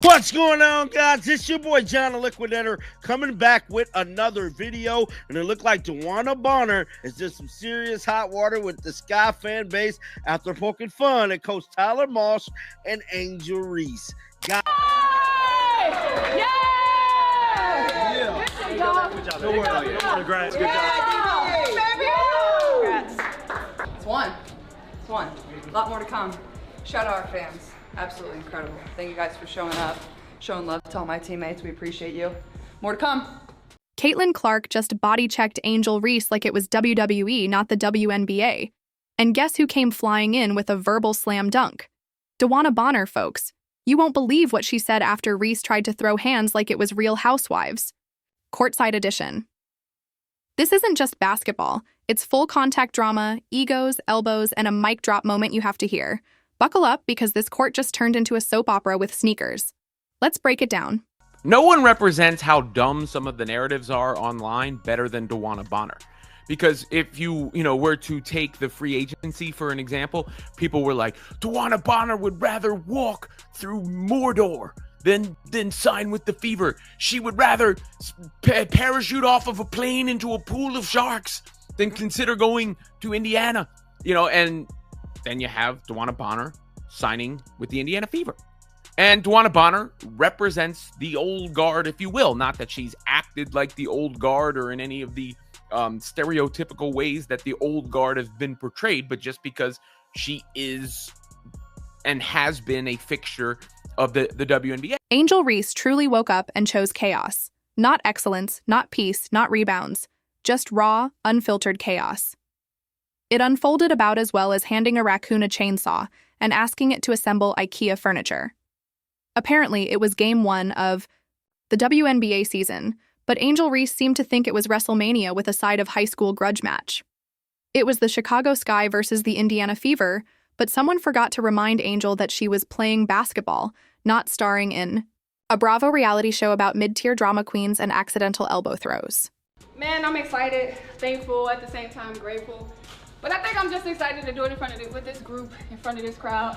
What's going on, guys? It's your boy John the Liquidator coming back with another video, and it looked like DeWanna Bonner is just some serious hot water with the Sky fan base after poking fun at Coach Tyler Moss and Angel Reese. Guys, Yay! Yeah! Good job. Don't worry. Congrats. Good job. Congrats. It's one. A lot more to come. Shout out our fans. Absolutely incredible. Thank you guys for showing up, showing love to all my teammates. We appreciate you. More to come. Caitlin Clark just body-checked Angel Reese like it was WWE, not the WNBA. And guess who came flying in with a verbal slam dunk? DeWanna Bonner, folks. You won't believe what she said after Reese tried to throw hands like it was Real Housewives. Courtside edition. This isn't just basketball. It's full contact drama, egos, elbows, and a mic drop moment you have to hear. Buckle up because this court just turned into a soap opera with sneakers. Let's break it down. No one represents how dumb some of the narratives are online better than DeWanna Bonner. Because if you were to take the free agency for an example, people were like, DeWanna Bonner would rather walk through Mordor than sign with the Fever. She would rather parachute off of a plane into a pool of sharks than consider going to Indiana. And then you have DeWanna Bonner signing with the Indiana Fever. And DeWanna Bonner represents the old guard, if you will. Not that she's acted like the old guard or in any of the stereotypical ways that the old guard has been portrayed, but just because she is and has been a fixture of the WNBA. Angel Reese truly woke up and chose chaos. Not excellence, not peace, not rebounds. Just raw, unfiltered chaos. It unfolded about as well as handing a raccoon a chainsaw and asking it to assemble IKEA furniture. Apparently, it was game 1 of the WNBA season, but Angel Reese seemed to think it was WrestleMania with a side of high school grudge match. It was the Chicago Sky versus the Indiana Fever, but someone forgot to remind Angel that she was playing basketball, not starring in a Bravo reality show about mid-tier drama queens and accidental elbow throws. Man, I'm excited, thankful, at the same time grateful. But I think I'm just excited to do it with this group, in front of this crowd.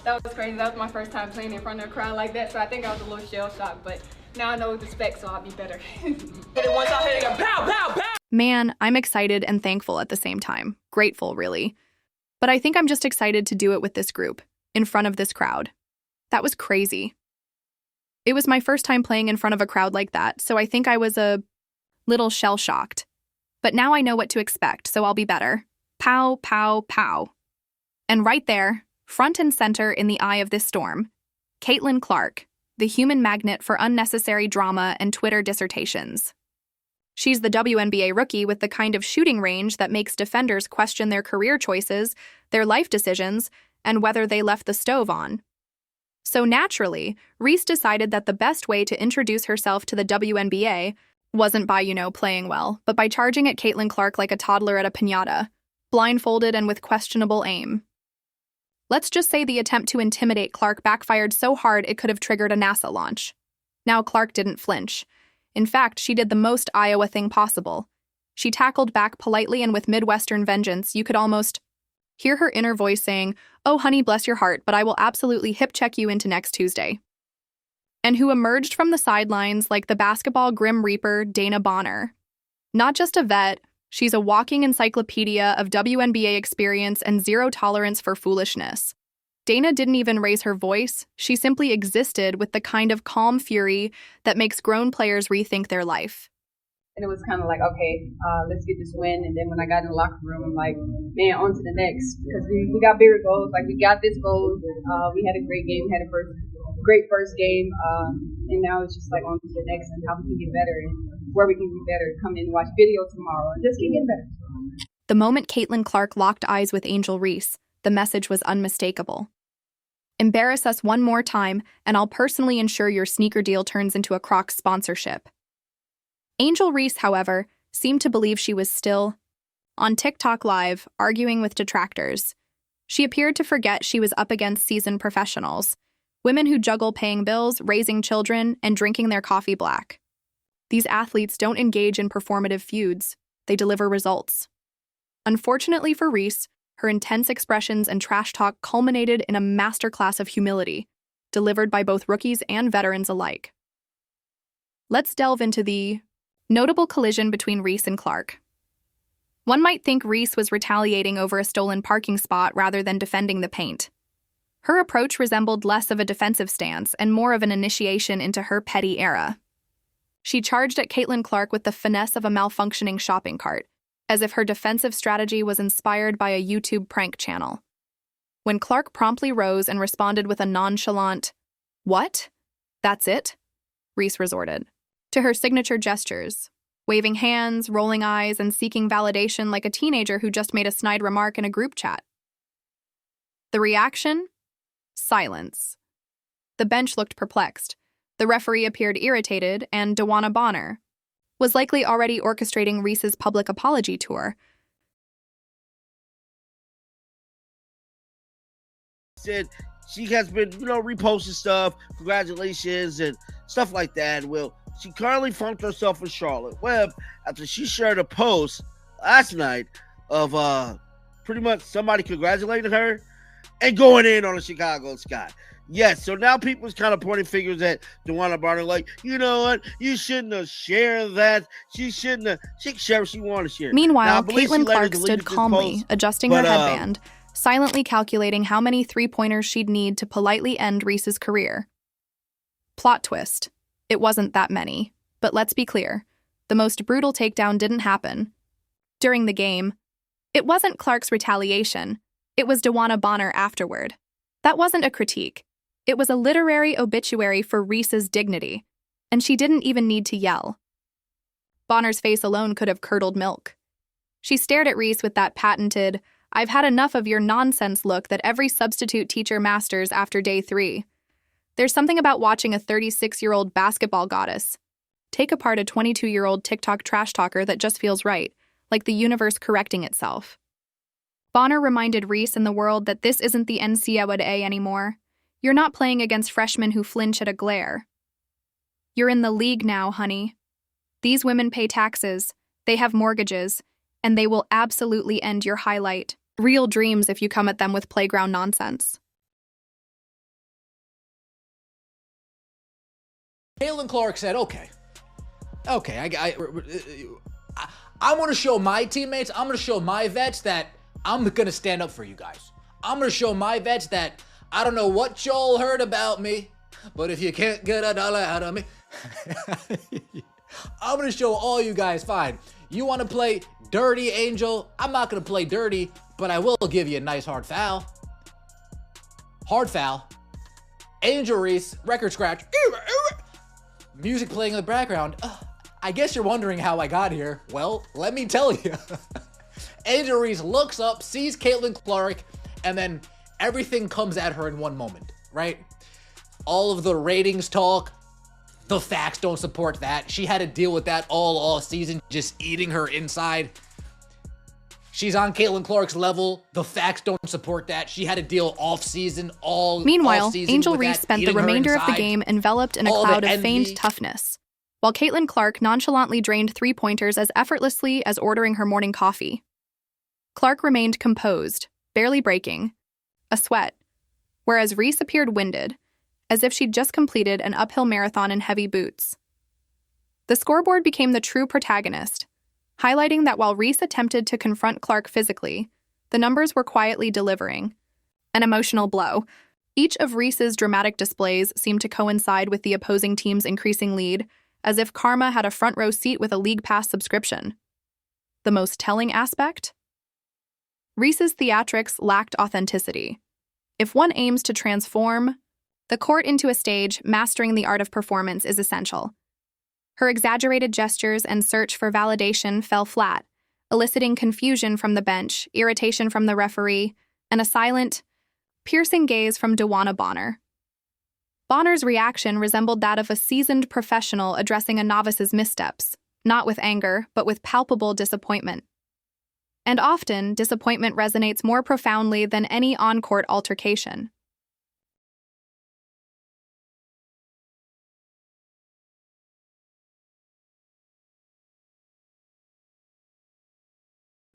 That was crazy. That was my first time playing in front of a crowd like that, so I think I was a little shell-shocked, but now I know what to expect, so I'll be better. Man, I'm excited and thankful at the same time. Grateful, really. But I think I'm just excited to do it with this group, in front of this crowd. That was crazy. It was my first time playing in front of a crowd like that, so I think I was a little shell-shocked. But now I know what to expect, so I'll be better. Pow, pow, pow. And right there, front and center in the eye of this storm, Caitlin Clark, the human magnet for unnecessary drama and Twitter dissertations. She's the WNBA rookie with the kind of shooting range that makes defenders question their career choices, their life decisions, and whether they left the stove on. So naturally, Reese decided that the best way to introduce herself to the WNBA wasn't by, playing well, but by charging at Caitlin Clark like a toddler at a piñata, blindfolded and with questionable aim. Let's just say the attempt to intimidate Clark backfired so hard it could have triggered a NASA launch. Now Clark didn't flinch. In fact, she did the most Iowa thing possible. She tackled back politely and with Midwestern vengeance. You could almost hear her inner voice saying, "Oh, honey, bless your heart, but I will absolutely hip-check you into next Tuesday." And who emerged from the sidelines like the basketball Grim Reaper, DeWanna Bonner. Not just a vet, she's a walking encyclopedia of WNBA experience and zero tolerance for foolishness. Dana didn't even raise her voice. She simply existed with the kind of calm fury that makes grown players rethink their life. And it was kind of like, okay, let's get this win. And then when I got in the locker room, I'm like, man, on to the next. Because we got bigger goals. Like, we got this goal. We had a great game, had a great first game. And now it's just like on to the next and how we can get better and where we can be better. Come in and watch video tomorrow and just keep getting better. The moment Caitlin Clark locked eyes with Angel Reese, the message was unmistakable. Embarrass us one more time, and I'll personally ensure your sneaker deal turns into a Crocs sponsorship. Angel Reese, however, seemed to believe she was still on TikTok Live, arguing with detractors. She appeared to forget she was up against seasoned professionals, women who juggle paying bills, raising children, and drinking their coffee black. These athletes don't engage in performative feuds. They deliver results. Unfortunately for Reese, her intense expressions and trash talk culminated in a masterclass of humility. delivered by both rookies and veterans alike. Let's delve into the notable collision between Reese and Clark. One might think Reese was retaliating over a stolen parking spot rather than defending the paint. Her approach resembled less of a defensive stance and more of an initiation into her petty era. She charged at Caitlin Clark with the finesse of a malfunctioning shopping cart, as if her defensive strategy was inspired by a YouTube prank channel. When Clark promptly rose and responded with a nonchalant, "What? That's it?" Reese resorted to her signature gestures, waving hands, rolling eyes, and seeking validation like a teenager who just made a snide remark in a group chat. The reaction? Silence. The bench looked perplexed. The referee appeared irritated, and DeWanna Bonner was likely already orchestrating Reese's public apology tour. Said she has been, reposting stuff, congratulations, and stuff like that. Well, she currently funked herself in Charlotte Webb after she shared a post last night of pretty much somebody congratulating her and going in on the Chicago Sky. Yes, so now people's kind of pointing fingers at DeWanna Bonner, like, you know what? You shouldn't have shared that. She shouldn't have. She can share what she wanted to share. Meanwhile, Caitlin Clark stood calmly, adjusting her headband, silently calculating how many three-pointers she'd need to politely end Reese's career. Plot twist. It wasn't that many. But let's be clear. The most brutal takedown didn't happen during the game. It wasn't Clark's retaliation. It was DeWanna Bonner afterward. That wasn't a critique. It was a literary obituary for Reese's dignity, and she didn't even need to yell. Bonner's face alone could have curdled milk. She stared at Reese with that patented, "I've had enough of your nonsense" look that every substitute teacher masters after day 3. There's something about watching a 36-year-old basketball goddess take apart a 22-year-old TikTok trash talker that just feels right, like the universe correcting itself. Bonner reminded Reese and the world that this isn't the NCAA anymore. You're not playing against freshmen who flinch at a glare. You're in the league now, honey. These women pay taxes, they have mortgages, and they will absolutely end your highlight real dreams if you come at them with playground nonsense. Caitlin Clark said, okay, I'm going to show my teammates, I'm going to show my vets that I'm going to stand up for you guys. I'm going to show my vets that I don't know what y'all heard about me, but if you can't get a dollar out of me, I'm going to show all you guys, fine. You want to play dirty, Angel? I'm not going to play dirty, but I will give you a nice hard foul. Hard foul. Angel Reese, record scratch. Music playing in the background. I guess you're wondering how I got here. Well, let me tell you. Angel Reese looks up, sees Caitlin Clark, and then everything comes at her in one moment, right? All of the ratings talk, the facts don't support that. She had to deal with that all season, just eating her inside. She's on Caitlin Clark's level. The facts don't support that. She had to deal off-season, Meanwhile, off-season Angel with Reese that, spent the eating her remainder of the inside. game enveloped in a All the cloud of envy. feigned toughness, while Caitlin Clark nonchalantly drained three-pointers as effortlessly as ordering her morning coffee. Clark remained composed, barely breaking a sweat, whereas Reese appeared winded, as if she'd just completed an uphill marathon in heavy boots. The scoreboard became the true protagonist, highlighting that while Reese attempted to confront Clark physically, the numbers were quietly delivering an emotional blow. Each of Reese's dramatic displays seemed to coincide with the opposing team's increasing lead, as if karma had a front row seat with a league pass subscription. The most telling aspect? Reese's theatrics lacked authenticity. If one aims to transform the court into a stage, mastering the art of performance is essential. Her exaggerated gestures and search for validation fell flat, eliciting confusion from the bench, irritation from the referee, and a silent, piercing gaze from DeWanna Bonner. Bonner's reaction resembled that of a seasoned professional addressing a novice's missteps, not with anger, but with palpable disappointment. And often, disappointment resonates more profoundly than any on-court altercation.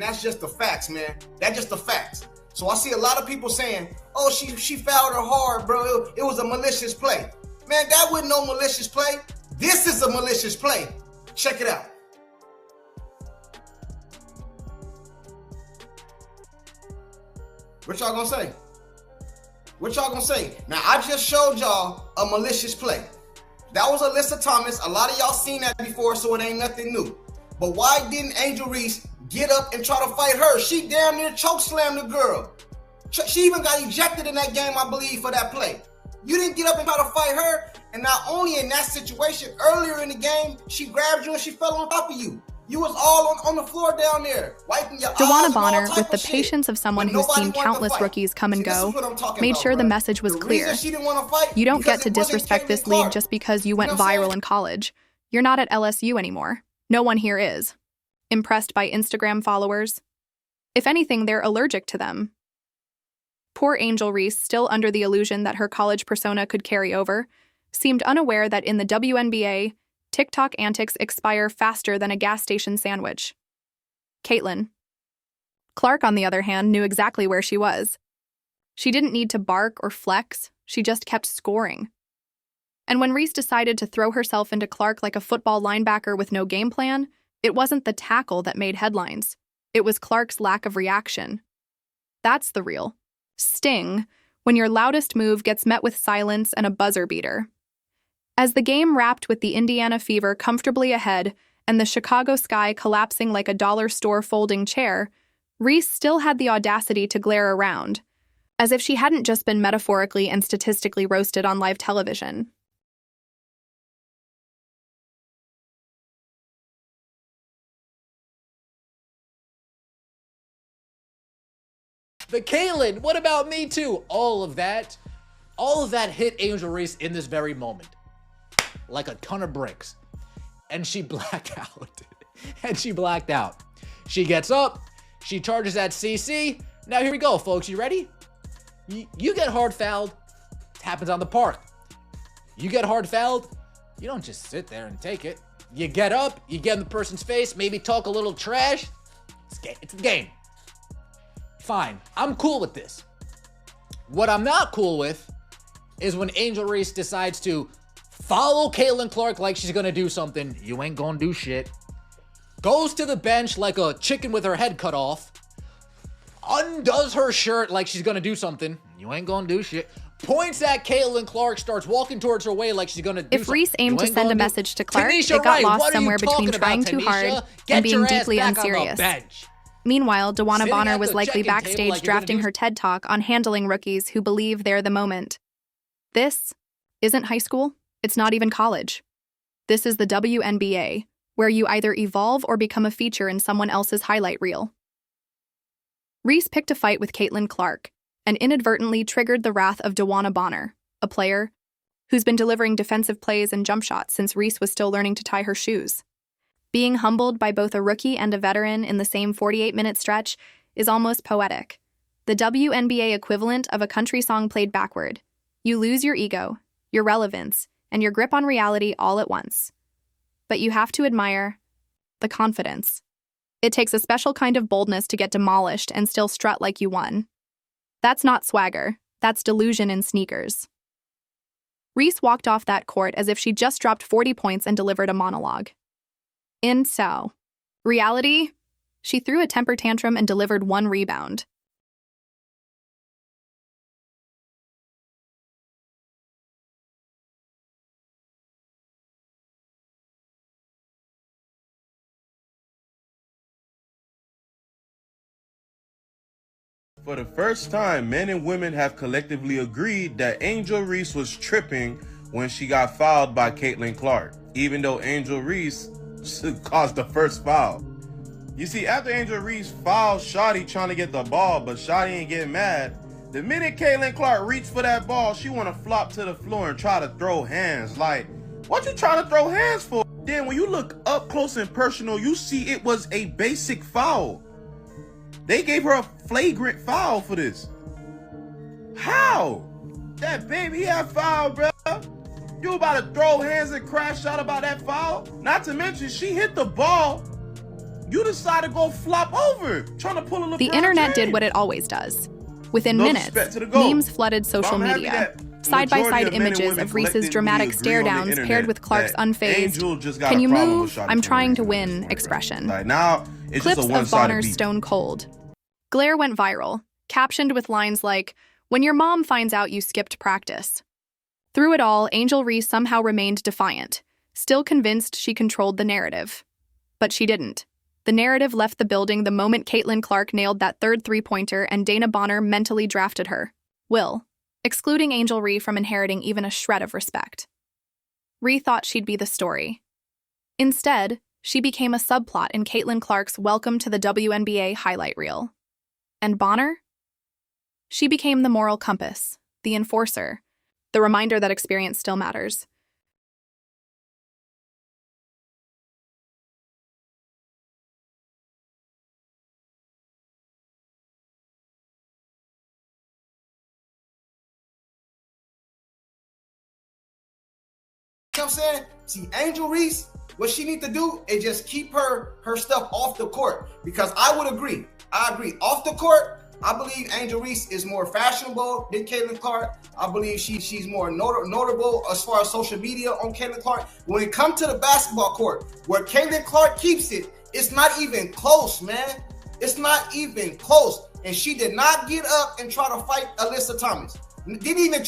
that's just the facts, man. That's just the facts. So I see a lot of people saying, oh, she fouled her hard, bro. It was a malicious play. Man, that wasn't no malicious play. This is a malicious play. Check it out. What y'all gonna say? What y'all gonna say? Now, I just showed y'all a malicious play. That was Alyssa Thomas. A lot of y'all seen that before, so it ain't nothing new. But why didn't Angel Reese get up and try to fight her? She damn near chokeslammed the girl. She even got ejected in that game, I believe, for that play. You didn't get up and try to fight her. And not only in that situation, earlier in the game, she grabbed you and she fell on top of you. You was all on the floor down there, wiping your eyes DeWanna Bonner, and all with the type of patience shit. of someone But who's nobody seen wanted to countless fight. rookies come and See, this go, is what I'm talking made about, sure the bro. message was The clear. reason she didn't want to fight You don't because get to it wasn't disrespect Caitlin this Clark. league just because you went You know what I'm viral saying? in college. You're not at LSU anymore. No one here is. Impressed by Instagram followers? If anything, they're allergic to them. Poor Angel Reese, still under the illusion that her college persona could carry over, seemed unaware that in the WNBA, TikTok antics expire faster than a gas station sandwich. Caitlin Clark, on the other hand, knew exactly where she was. She didn't need to bark or flex, she just kept scoring. And when Reese decided to throw herself into Clark like a football linebacker with no game plan, it wasn't the tackle that made headlines. It was Clark's lack of reaction. That's the real sting, when your loudest move gets met with silence and a buzzer beater. As the game wrapped with the Indiana Fever comfortably ahead and the Chicago sky collapsing like a dollar store folding chair, Reese still had the audacity to glare around, as if she hadn't just been metaphorically and statistically roasted on live television. The Caitlyn, what about me too? All of that hit Angel Reese in this very moment. Like a ton of bricks. And she blacked out. She gets up, she charges at CC. Now here we go, folks. You ready? You get hard fouled. It happens on the park. You get hard fouled, you don't just sit there and take it. You get up, you get in the person's face, maybe talk a little trash. It's the game. Fine, I'm cool with this. What I'm not cool with is when Angel Reese decides to follow Caitlin Clark like she's gonna do something. You ain't gonna do shit. Goes to the bench like a chicken with her head cut off. Undoes her shirt like she's gonna do something. You ain't gonna do shit. Points at Caitlin Clark, starts walking towards her way like she's gonna do something. If Reese aimed to send a message to Clark, Tanisha it got Wright, lost what are you somewhere between talking about, trying too Tanisha? hard Get and being your ass deeply back on the unserious. bench. Meanwhile, DeWanna Sitting Bonner at was the likely check-in table backstage like you're gonna drafting do- her TED Talk on handling rookies who believe they're the moment. This isn't high school. It's not even college. This is the WNBA, where you either evolve or become a feature in someone else's highlight reel. Reese picked a fight with Caitlin Clark and inadvertently triggered the wrath of DeWanna Bonner, a player who's been delivering defensive plays and jump shots since Reese was still learning to tie her shoes. Being humbled by both a rookie and a veteran in the same 48-minute stretch is almost poetic. The WNBA equivalent of a country song played backward. You lose your ego, your relevance, and your grip on reality all at once. But you have to admire the confidence. It takes a special kind of boldness to get demolished and still strut like you won. That's not swagger. That's delusion in sneakers. Reese walked off that court as if she just dropped 40 points and delivered a monologue. In reality, she threw a temper tantrum and delivered one rebound. For the first time, men and women have collectively agreed that Angel Reese was tripping when she got fouled by Caitlin Clark, even though Angel Reese caused the first foul. You see, after Angel Reese fouled Shawty trying to get the ball, but Shawty ain't getting mad, the minute Caitlin Clark reached for that ball, she want to flop to the floor and try to throw hands. Like, what you trying to throw hands for? Then when you look up close and personal, you see it was a basic foul. They gave her a flagrant foul for this. How? That baby had foul, bro. You about to throw hands and crash out about that foul? Not to mention, she hit the ball You decided to go flop over, trying to pull a LeBron The internet did James. what it always does. Within No minutes, disrespect to the GOAT, memes flooded social I'm happy media. that Side-by-side majority of men and images women of Reese's collectively dramatic agree on stare the downs internet paired with Clark's that unfazed, Angel just got "Can a you problem with move? shot I'm trying to attempts." win" expression. Like now, it's Clips just a of one-sided Bonner's beat. stone cold. Glare went viral, captioned with lines like, "When your mom finds out you skipped practice." Through it all, Angel Reese somehow remained defiant, still convinced she controlled the narrative. But she didn't. The narrative left the building the moment Caitlin Clark nailed that third three-pointer and DeWanna Bonner mentally drafted her, Will, excluding Angel Reese from inheriting even a shred of respect. Reese thought she'd be the story. Instead, she became a subplot in Caitlin Clark's Welcome to the WNBA highlight reel. And Bonner? She became the moral compass, the enforcer, the reminder that experience still matters. You know what I'm saying? See, Angel Reese, what she need to do is just keep her stuff off the court. Because I would agree. I agree. Off the court, I believe Angel Reese is more fashionable than Caitlin Clark. I believe she's more notable as far as social media on Caitlin Clark. When it comes to the basketball court, where Caitlin Clark keeps it, it's not even close, man. It's not even close. And she did not get up and try to fight Alyssa Thomas. Didn't even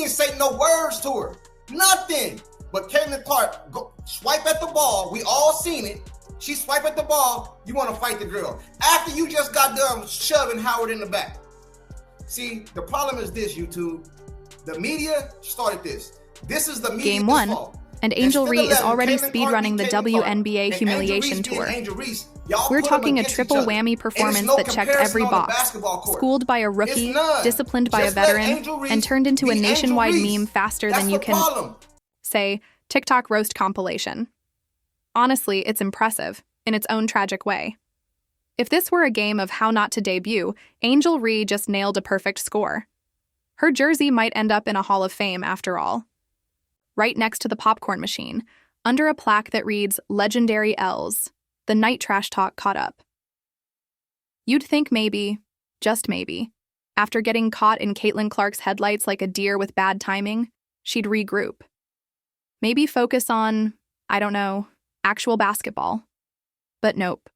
say no words to her. Nothing. But Caitlin Clark, go swipe at the ball. We all seen it. She swipe at the ball. You want to fight the girl. After you just got done shoving Howard in the back. See, the problem is this, YouTube. The media started this. This is the media's Game 1, fault. and Angel Instead of Reese is letting already Caitlin Clark speedrunning be the Caitlin Clark, WNBA and humiliation Angel Reese tour. being Angel Reese, y'all We're put them talking a against triple each other. whammy And there's performance no that checked comparison every on the box. basketball court. Schooled by a rookie, It's none. disciplined by a Just let veteran, Angel Reese and turned into a be Angel nationwide Reese. meme faster That's than you the can, problem. say, TikTok roast compilation. Honestly, it's impressive, in its own tragic way. If this were a game of how not to debut, Angel Reese just nailed a perfect score. Her jersey might end up in a Hall of Fame after all. Right next to the popcorn machine, under a plaque that reads Legendary L's, the night trash talk caught up. You'd think maybe, just maybe, after getting caught in Caitlin Clark's headlights like a deer with bad timing, she'd regroup. Maybe focus on, I don't know, actual basketball. But nope.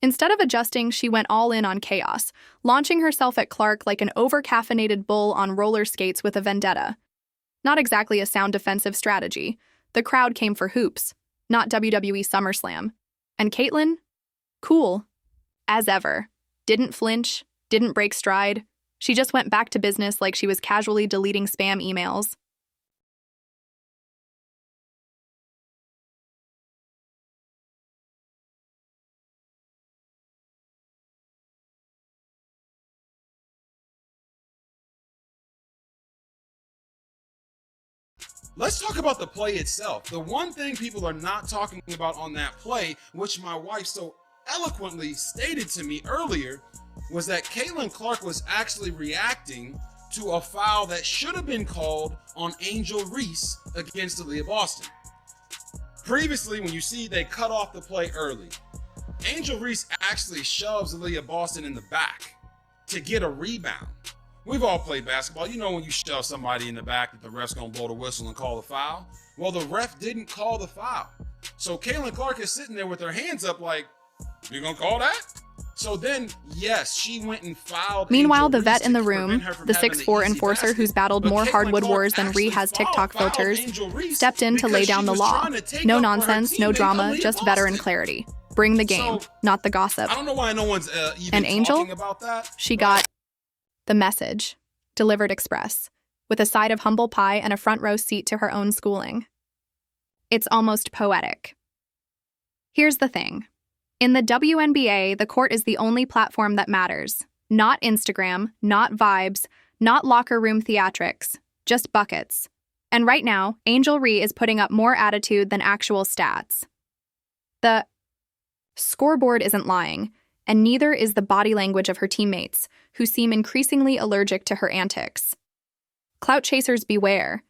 Instead of adjusting, she went all in on chaos, launching herself at Clark like an over-caffeinated bull on roller skates with a vendetta. Not exactly a sound defensive strategy. The crowd came for hoops, not WWE SummerSlam. And Caitlin? Cool. As ever. Didn't flinch, didn't break stride. She just went back to business like she was casually deleting spam emails. Let's talk about the play itself. The one thing people are not talking about on that play, which my wife so eloquently stated to me earlier, was that Caitlin Clark was actually reacting to a foul that should have been called on Angel Reese against Aaliyah Boston. Previously, when you see they cut off the play early, Angel Reese actually shoves Aaliyah Boston in the back to get a rebound. We've all played basketball. You know when you shove somebody in the back that the ref's gonna blow the whistle and call the foul. Well, the ref didn't call the foul. So Caitlin Clark is sitting there with her hands up like, you gonna call that? So then, yes, she went and fouled. Meanwhile, the Angel vet Reese in the to room, prevent her from the having 6'4" easy enforcer basket. who's battled But more Caitlin hardwood Clark wars than actually Reese has TikTok fouled filters, Angel Reese stepped in to because lay she down the was law. trying to take No up for her nonsense, no teammate, drama, Aaliyah just Boston. veteran clarity. Bring the game, So, not the gossip. I don't know why no one's even And Angel? talking about that. She got the message, delivered express, with a side of humble pie and a front row seat to her own schooling. It's almost poetic. Here's the thing. In the WNBA, the court is the only platform that matters. Not Instagram, not vibes, not locker room theatrics, just buckets. And right now, Angel Reese is putting up more attitude than actual stats. The scoreboard isn't lying, and neither is the body language of her teammates, who seem increasingly allergic to her antics. Clout chasers beware.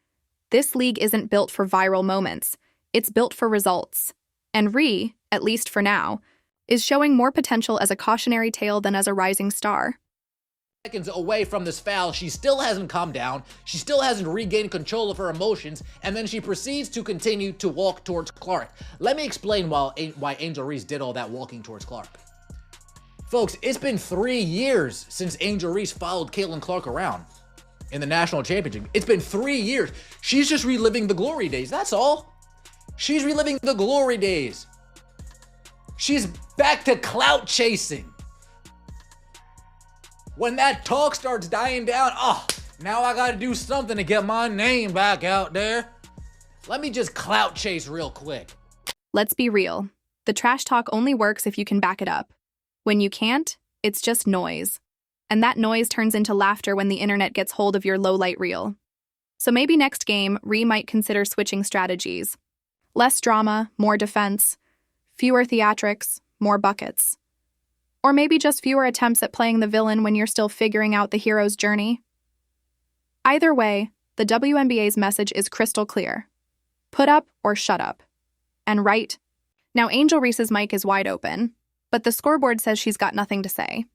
This league isn't built for viral moments. It's built for results. And Reese, at least for now, is showing more potential as a cautionary tale than as a rising star. Seconds away from this foul, she still hasn't calmed down, she still hasn't regained control of her emotions, and then she proceeds to continue to walk towards Clark. Let me explain why Angel Reese did all that walking towards Clark. Folks, it's been 3 years since Angel Reese followed Caitlin Clark around in the national championship. It's been 3 years. She's just reliving the glory days, that's all. She's reliving the glory days. She's back to clout chasing. When that talk starts dying down, now I gotta do something to get my name back out there. Let me just clout chase real quick. Let's be real. The trash talk only works if you can back it up. When you can't, it's just noise. And that noise turns into laughter when the internet gets hold of your low-light reel. So maybe next game, Ree might consider switching strategies. Less drama, more defense. Fewer theatrics, more buckets. Or maybe just fewer attempts at playing the villain when you're still figuring out the hero's journey. Either way, the WNBA's message is crystal clear. Put up or shut up. And right, now Angel Reese's mic is wide open, but the scoreboard says she's got nothing to say.